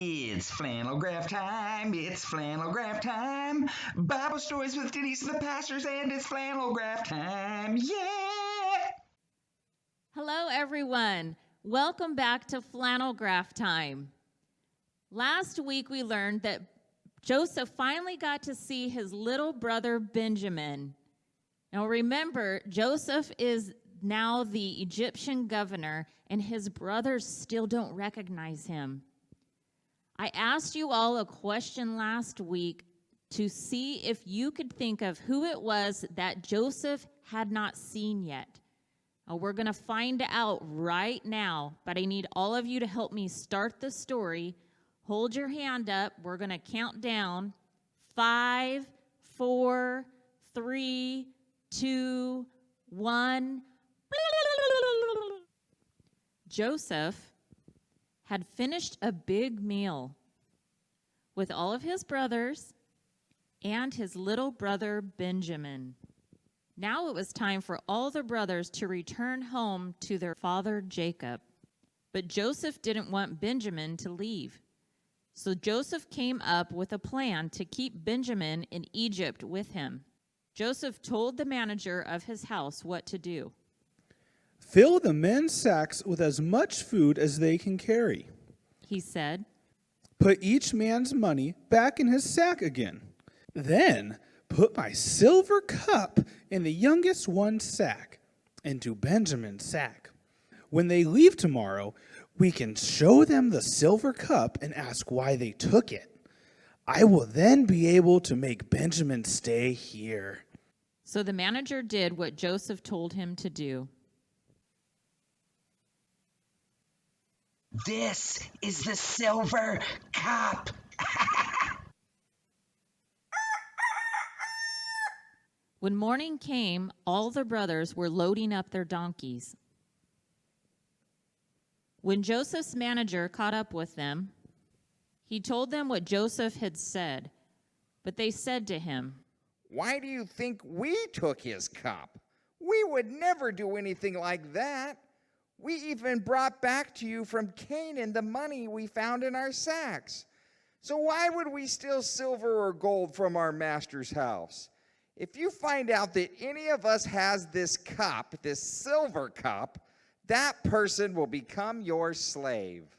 It's Flannelgraph time. It's Flannelgraph time. Bible stories with Denise and the pastors, and it's Flannelgraph time. Yeah! Hello, everyone. Welcome back to Flannelgraph time. Last week, we learned that Joseph finally got to see his little brother Benjamin. Now, remember, Joseph is now the Egyptian governor, and his brothers still don't recognize him. I asked you all a question last week to see if you could think of who it was that Joseph had not seen yet. We're going to find out right now, but I need all of you to help me start the story. Hold your hand up. We're going to count down. 5, 4, 3, 2, 1. Joseph had finished a big meal with all of his brothers and his little brother Benjamin. Now it was time for all the brothers to return home to their father Jacob. But Joseph didn't want Benjamin to leave. So Joseph came up with a plan to keep Benjamin in Egypt with him. Joseph told the manager of his house what to do. Fill the men's sacks with as much food as they can carry, He said. Put each man's money back in his sack again. Then put my silver cup in the youngest one's sack, into Benjamin's sack. When they leave tomorrow, we can show them the silver cup and ask why they took it. I will then be able to make Benjamin stay here. So the manager did what Joseph told him to do. This is the silver cup. When morning came, all the brothers were loading up their donkeys. When Joseph's manager caught up with them, he told them what Joseph had said. But they said to him, "Why do you think we took his cup? We would never do anything like that. We even brought back to you from Canaan the money we found in our sacks. So why would we steal silver or gold from our master's house? If you find out that any of us has this cup, this silver cup, that person will become your slave."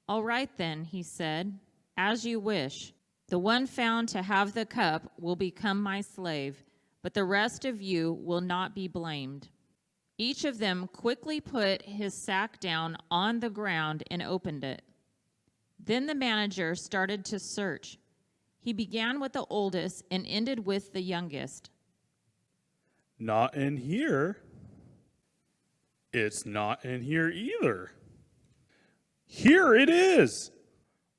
"All right then," he said, "as you wish. The one found to have the cup will become my slave, but the rest of you will not be blamed." Each of them quickly put his sack down on the ground and opened it. Then the manager started to search. He began with the oldest and ended with the youngest. Not in here. It's not in here either. Here it is.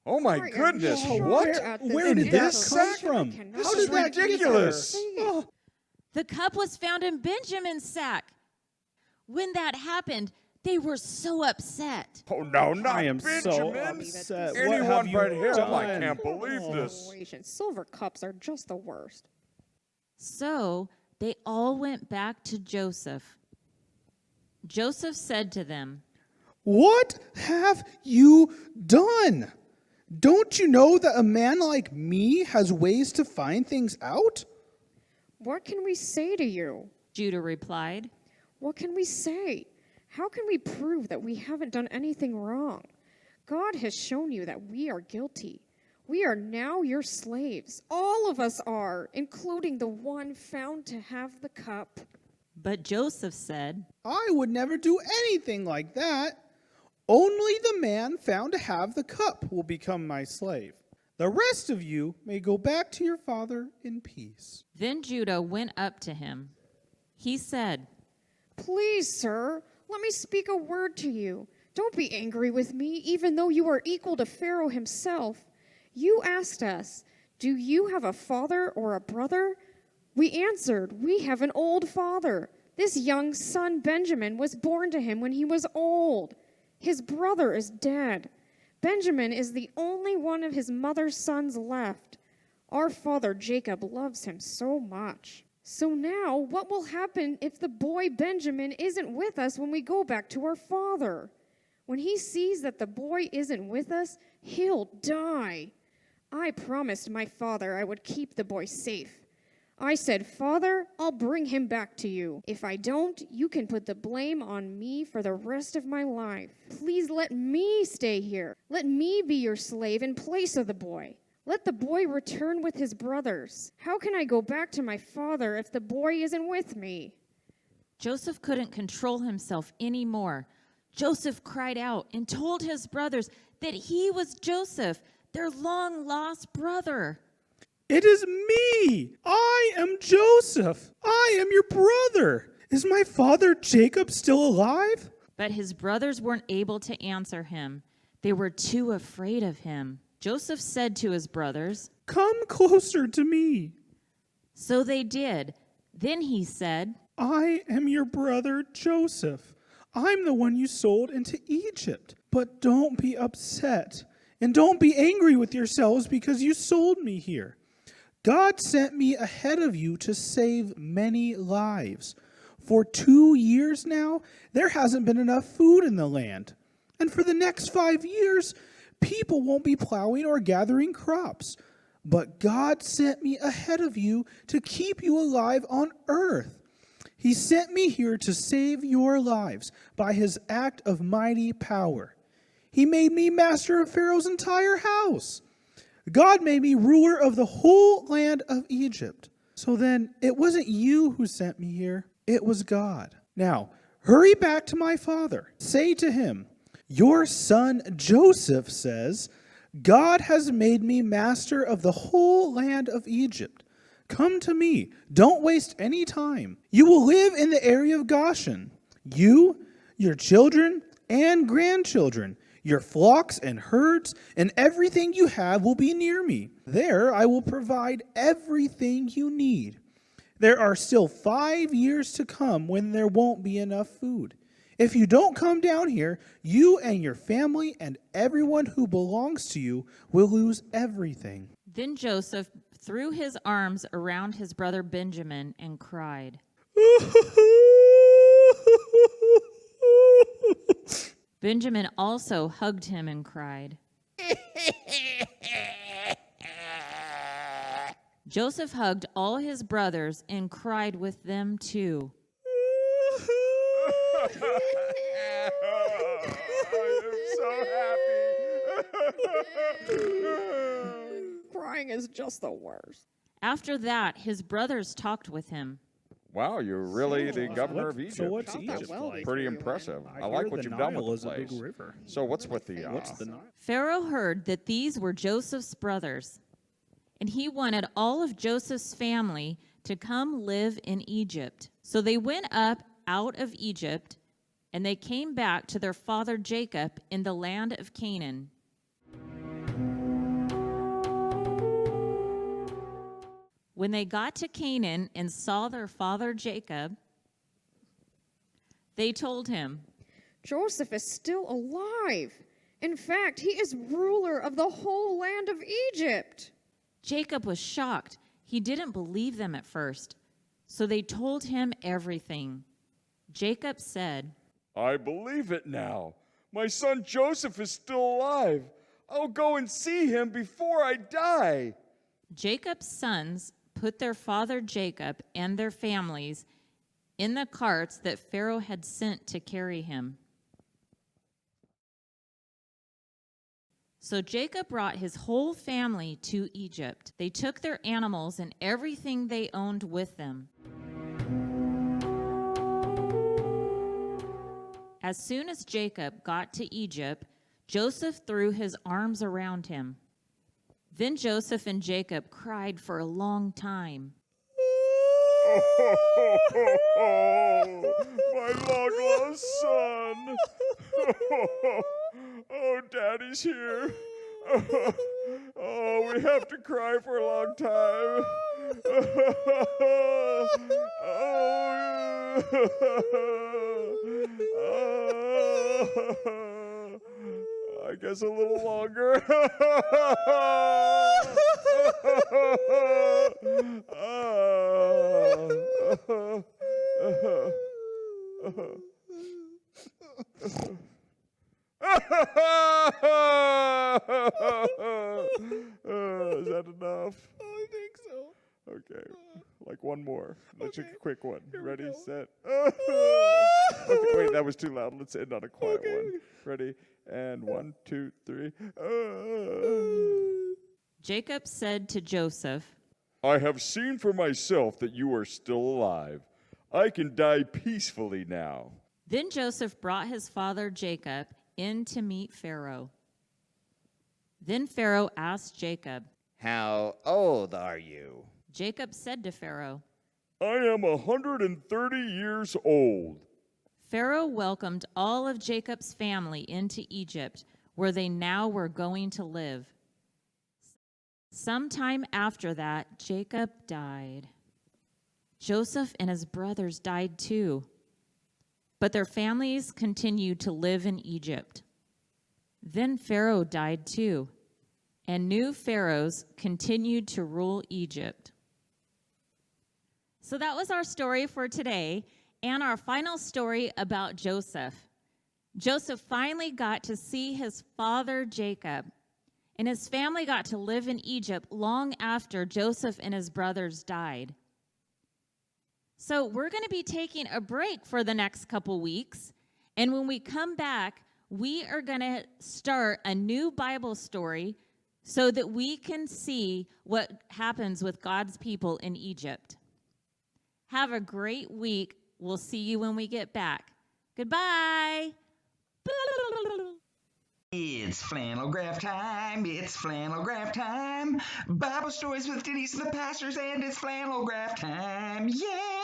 Oh my goodness, what? Where did that this come sack? from? This is ridiculous. Oh, The cup was found in Benjamin's sack. When that happened, they were so upset. Oh no, not I am so Benjamin. upset. What Anyone have you but him. I done? can't believe this. Silver cups are just the worst. So they all went back to Joseph. Joseph said to them, What have you done? Don't you know that a man like me has ways to find things out? What can we say to you? Judah replied. What can we say? How can we prove that we haven't done anything wrong? God has shown you that we are guilty. We are now your slaves. All of us are, including the one found to have the cup. But Joseph said, I would never do anything like that. Only the man found to have the cup will become my slave. The rest of you may go back to your father in peace. Then Judah went up to him. He said, Please, sir, let me speak a word to you. Don't be angry with me, even though you are equal to Pharaoh himself. You asked us, do you have a father or a brother? We answered, we have an old father. This young son Benjamin was born to him when he was old. His brother is dead. Benjamin is the only one of his mother's sons left. Our father Jacob loves him so much. So now, what will happen if the boy Benjamin isn't with us when we go back to our father? When he sees that the boy isn't with us, He'll die. I promised my father I would keep the boy safe. I said, Father, I'll bring him back to you. If I don't, you can put the blame on me for the rest of my life. Please let me stay here. Let me be your slave in place of the boy. Let the boy return with his brothers. How can I go back to my father if the boy isn't with me? Joseph couldn't control himself anymore. Joseph cried out and told his brothers that he was Joseph, their long-lost brother. It is me! I am Joseph! I am your brother! Is my father Jacob still alive? But his brothers weren't able to answer him. They were too afraid of him. Joseph said to his brothers, Come closer to me. So they did. Then he said, I am your brother Joseph. I'm the one you sold into Egypt. But don't be upset. And don't be angry with yourselves because you sold me here. God sent me ahead of you to save many lives. For 2 years now, there hasn't been enough food in the land. And for the next 5 years, people won't be plowing or gathering crops. But God sent me ahead of you to keep you alive on earth. He sent me here to save your lives by his act of mighty power. He made me master of Pharaoh's entire house. God made me ruler of the whole land of Egypt. So then, it wasn't you who sent me here. It was God. Now, hurry back to my father. Say to him, your son Joseph says, God has made me master of the whole land of Egypt. Come to me. Don't waste any time. You will live in the area of Goshen. You, your children, and grandchildren, your flocks and herds, and everything you have will be near me. There I will provide everything you need. There are still 5 years to come when there won't be enough food. If you don't come down here, you and your family and everyone who belongs to you will lose everything. Then Joseph threw his arms around his brother Benjamin and cried. Benjamin also hugged him and cried. Joseph hugged all his brothers and cried with them too. I am so happy. Crying is just the worst. After that, his brothers talked with him. Wow, you're really the governor of Egypt. So what's Not that Egypt well like? Pretty for you, impressive. man. I like hear what the you've done Nile with the is a big place. river. So what's with the What's the Nile? Pharaoh heard that these were Joseph's brothers, and he wanted all of Joseph's family to come live in Egypt. So they went up out of Egypt, and they came back to their father Jacob in the land of Canaan. When they got to Canaan and saw their father Jacob, they told him, Joseph is still alive. In fact, he is ruler of the whole land of Egypt. Jacob was shocked. He didn't believe them at first. So they told him everything. Jacob said, I believe it now. My son Joseph is still alive. I'll go and see him before I die. Jacob's sons put their father Jacob and their families in the carts that Pharaoh had sent to carry him. So Jacob brought his whole family to Egypt. They took their animals and everything they owned with them. As soon as Jacob got to Egypt, Joseph threw his arms around him. Then Joseph and Jacob cried for a long time. My long-lost son. Oh, Daddy's here. Oh, we have to cry for a long time. I guess a little longer. Is that enough? I think so. Okay, like one more. Let's take a quick one. Ready, set. Okay, Wait, that was too loud. Let's end on a quiet one. Ready, and 1, 2, 3. Jacob said to Joseph, I have seen for myself that you are still alive. I can die peacefully now. Then Joseph brought his father Jacob in to meet Pharaoh. Then Pharaoh asked Jacob. How old are you? Jacob said to Pharaoh, I am 130 years old. Pharaoh welcomed all of Jacob's family into Egypt, where they now were going to live. Sometime after that, Jacob died. Joseph and his brothers died too, but their families continued to live in Egypt. Then Pharaoh died too, and new pharaohs continued to rule Egypt. So that was our story for today, and our final story about Joseph. Joseph finally got to see his father Jacob, and his family got to live in Egypt long after Joseph and his brothers died. So we're going to be taking a break for the next couple weeks, and when we come back, we are going to start a new Bible story so that we can see what happens with God's people in Egypt. Have a great week. We'll see you when we get back. Goodbye. It's Flannelgraph time. It's Flannelgraph time. Bible stories with Denise and the pastors, and it's Flannelgraph time. Yeah!